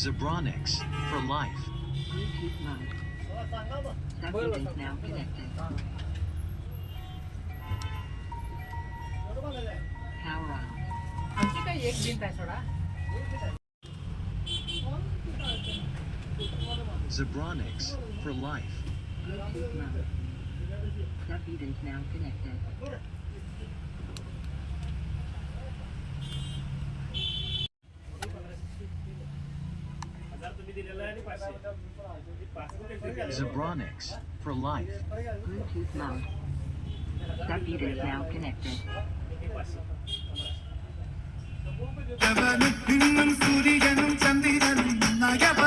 Zebronics for life. Bluetooth mode. Subject is now connected. Power on. Zebronics for life. Bluetooth mode. Subject is now connected. Zebronics for life. Bluetooth mode. Subject is now connected. അവനും ഇന്നും സൂര്യനും ചന്ദ്രനും നയവ